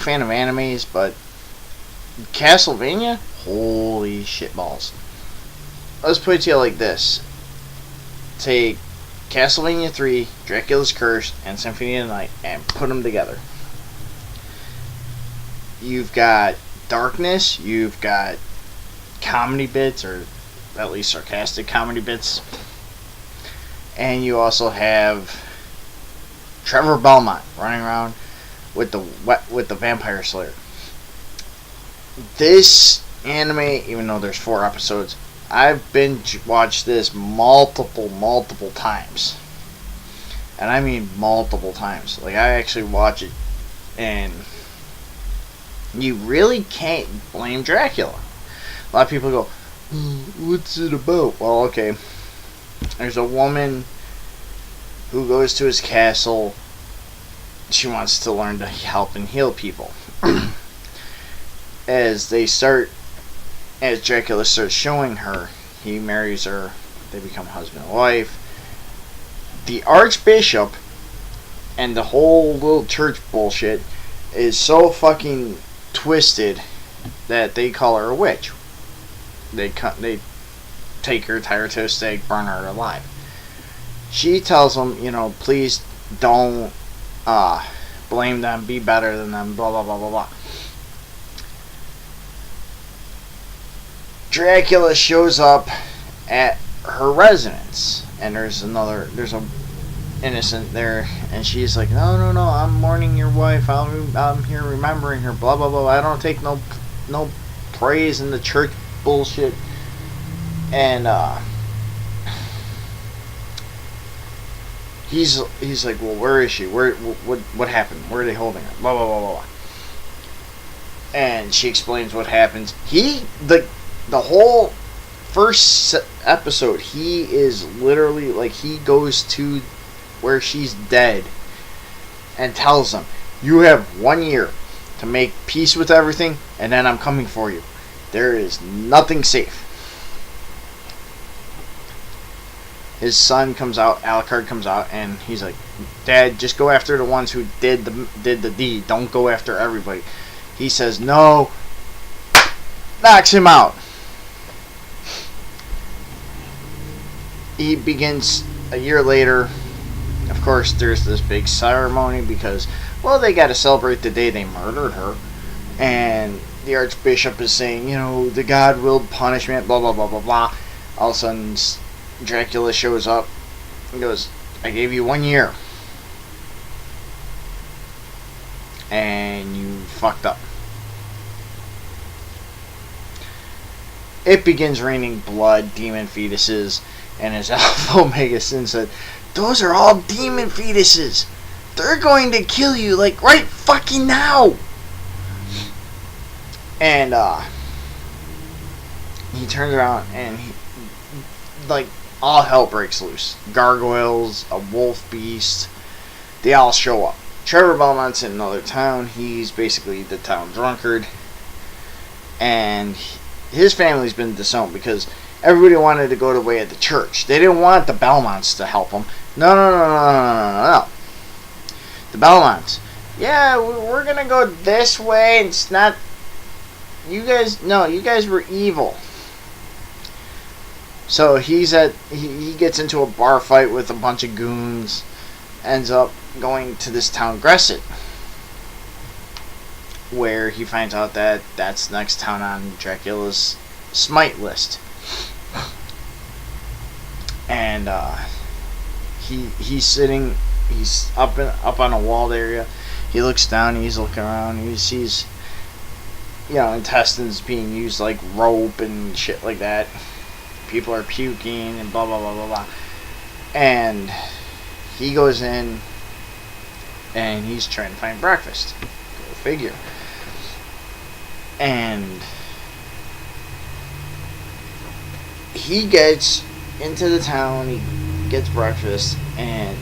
fan of animes, but Castlevania, holy shitballs. Let's put it to you like this. Take Castlevania 3, Dracula's Curse, and Symphony of the Night, and put them together. You've got darkness, you've got comedy bits, or at least sarcastic comedy bits, and you also have Trevor Belmont running around with the Vampire Slayer. This anime, even though there's 4 episodes, I've binge watched this multiple times. And I mean multiple times. Like, I actually watch it, and you really can't blame Dracula. A lot of people go, what's it about? Well, okay. There's a woman who goes to his castle. She wants to learn to help and heal people. As Dracula starts showing her, he marries her, they become husband and wife. The Archbishop and the whole little church bullshit is so fucking twisted that they call her a witch. They take her, tie her to a stake, burn her alive. She tells them, please don't blame them, be better than them, blah blah blah blah blah. Dracula shows up at her residence, and there's a innocent there, and she's like, no, I'm mourning your wife, I'm here remembering her, blah blah blah. I don't take no praise in the church bullshit. And he's like, well, where is she? What happened? Where are they holding her? Blah blah blah blah blah. And she explains what happens. The whole first episode, he is literally like, he goes to where she's dead and tells them, you have 1 year to make peace with everything, and then I'm coming for you. There is nothing safe. His son comes out, Alucard comes out, and he's like, Dad, just go after the ones who did the deed. Don't go after everybody. He says no, knocks him out. He begins a year later. Of course, there's this big ceremony because, well, they got to celebrate the day they murdered her. And the Archbishop is saying, the God-willed punishment, blah, blah, blah, blah, blah. All of a sudden, Dracula shows up and goes, I gave you 1 year. And you fucked up. It begins raining blood, demon fetuses, and as Alpha Omega Sin said, those are all demon fetuses. They're going to kill you, like, right fucking now. And, he turns around and all hell breaks loose. Gargoyles, a wolf beast, they all show up. Trevor Belmont's in another town. He's basically the town drunkard. And his family's been disowned because everybody wanted to go the way of the church. They didn't want the Belmonts to help them. No. The Belmonts. Yeah, we're going to go this way. It's not... You guys were evil. So he gets into a bar fight with a bunch of goons. Ends up going to this town, Gresset, where he finds out that that's the next town on Dracula's smite list. And he's up on a walled area. He looks down, he's looking around, he sees intestines being used like rope and shit like that. People are puking and blah blah blah blah blah. And he goes in and he's trying to find breakfast. Go figure. And he gets into the town, he gets breakfast, and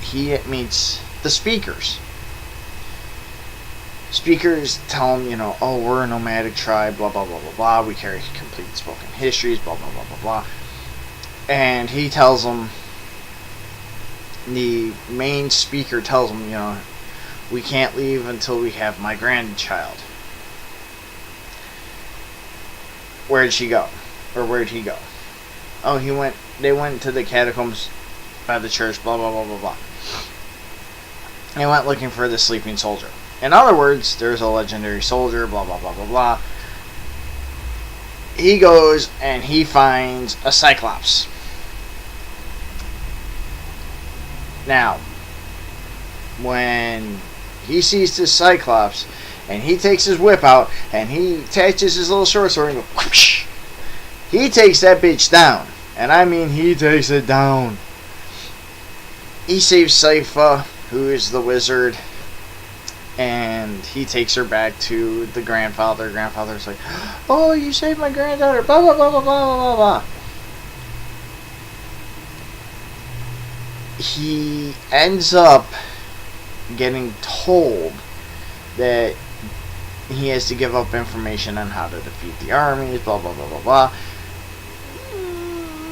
he meets the speakers. Speakers tell him, oh, we're a nomadic tribe, blah, blah, blah, blah, blah. We carry complete spoken histories, blah, blah, blah, blah, blah. And he tells them, the main speaker tells them, We can't leave until we have my grandchild. Where did she go? Or where did he go? Oh, they went to the catacombs by the church, blah, blah, blah, blah, blah. They went looking for the sleeping soldier. In other words, there's a legendary soldier, blah, blah, blah, blah, blah. He goes and he finds a Cyclops. Now, when he sees this Cyclops, and he takes his whip out, and he attaches his little short sword, and goes, whoosh, he takes that bitch down. And I mean, he takes it down. He saves Sypha, who is the wizard, and he takes her back to the grandfather. Grandfather's like, oh, you saved my granddaughter, blah, blah, blah, blah, blah, blah, blah. He ends up getting told that he has to give up information on how to defeat the armies, blah, blah, blah, blah, blah.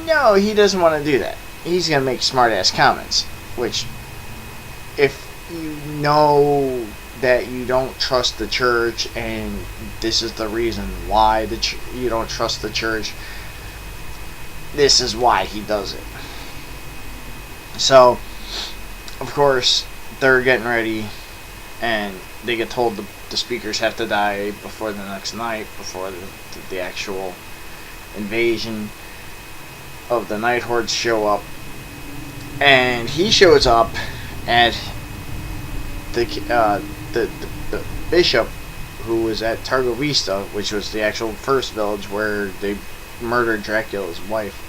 No, he doesn't want to do that. He's going to make smart-ass comments, which, if you know that you don't trust the church, and this is the reason why you don't trust the church, this is why he does it. So, of course, they're getting ready, and they get told the speakers have to die before the next night, before the actual invasion of the Night Hordes show up. And he shows up at the bishop, who was at Targo Vista, which was the actual first village where they murdered Dracula's wife.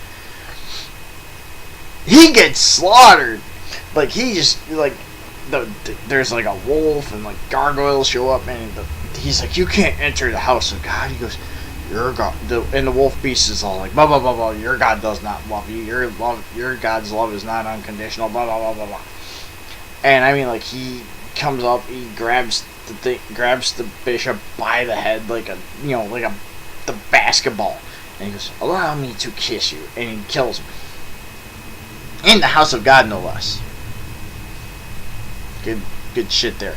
He gets slaughtered. Like, he just, like, there's like a wolf and like gargoyles show up, and he's like, you can't enter the house of God. He goes, your God, and the wolf beast is all like, blah blah blah blah, your God does not love you, your God's love is not unconditional, blah blah blah blah blah. And I mean, like, he comes up, he grabs the bishop by the head like the basketball, and he goes, allow me to kiss you, and he kills him in the house of God, no less. Good shit there.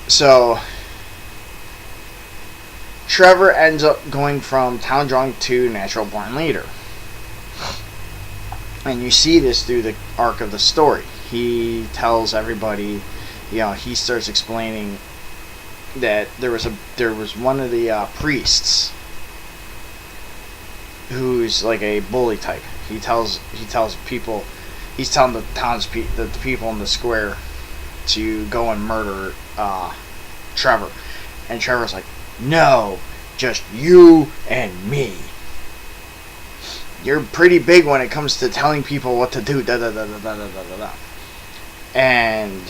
So Trevor ends up going from town drunk to natural born leader. And you see this through the arc of the story. He tells everybody, he starts explaining that there was one of the priests who's like a bully type. He tells people, he's telling the people in the square to go and murder Trevor. And Trevor's like, no, just you and me. You're pretty big when it comes to telling people what to do. Da da da da da da da da. And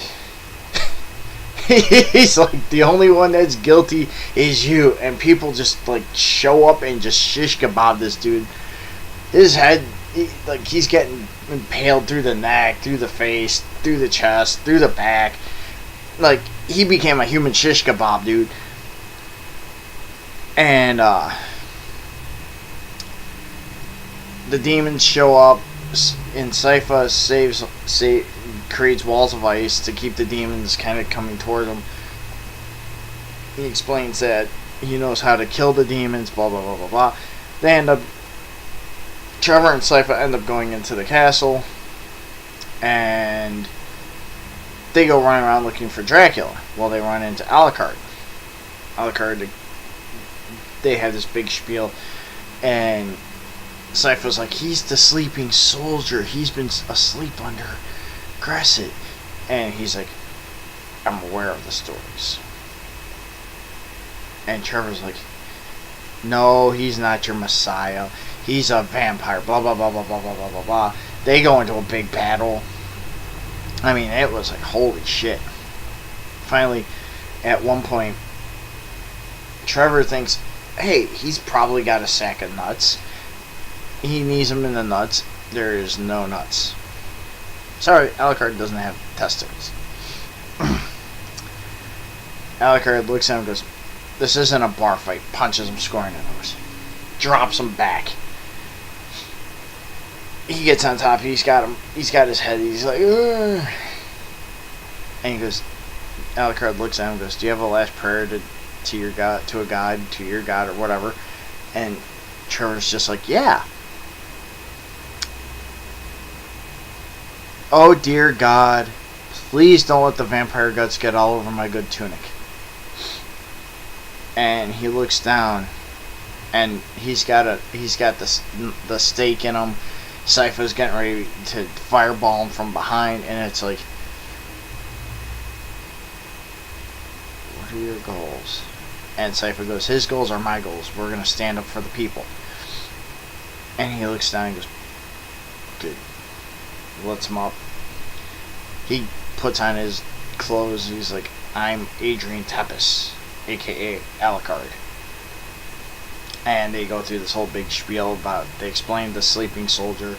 he's like, the only one that's guilty is you. And people just like show up and just shish kebab this dude. His head, he's getting impaled through the neck, through the face, through the chest, through the back. Like, he became a human shish kebab, dude. And the demons show up, and Sypha creates walls of ice to keep the demons kind of coming toward him. He explains that he knows how to kill the demons, blah blah blah blah blah. Trevor and Sypha end up going into the castle, and they go running around looking for Dracula. Well, they run into Alucard. Alucard, they have this big spiel, and Sypha's like, he's the sleeping soldier. He's been asleep under Crescent. And he's like, I'm aware of the stories. And Trevor's like, no, he's not your messiah. He's a vampire. Blah, blah, blah, blah, blah, blah, blah, blah, blah. They go into a big battle. I mean, it was like, holy shit. Finally, at one point, Trevor thinks, hey, he's probably got a sack of nuts. He knees him in the nuts. There is no nuts. Sorry, Alucard doesn't have testicles. Alucard looks at him and goes, this isn't a bar fight. Punches him square in the nose. Drops him back. He gets on top. He's got his head. He's like, ugh. And he goes, Alucard looks at him and goes, "Do you have a last prayer to your god, to a god, to your god, or whatever?" And Trevor's just like, "Yeah. Oh dear God, please don't let the vampire guts get all over my good tunic." And he looks down, and he's got the stake in him. Sypha's getting ready to fireball him from behind, and it's like, "What are your goals?" And Sypha goes, "His goals are my goals. We're gonna stand up for the people." And he looks down and goes, "Good." Lets him up. He puts on his clothes. He's like, "I'm Adrian Tepes, aka Alucard." And they go through this whole big spiel about, they explain the sleeping soldier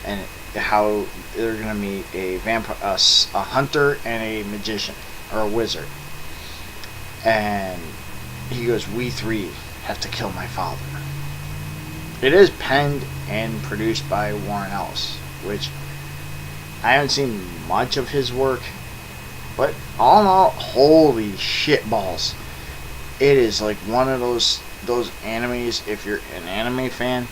and how they're gonna meet a hunter and a magician or a wizard. And he goes, "We three have to kill my father." It is penned and produced by Warren Ellis, which I haven't seen much of his work, but all in all, holy shit balls. It is like one of those animes, if you're an anime fan,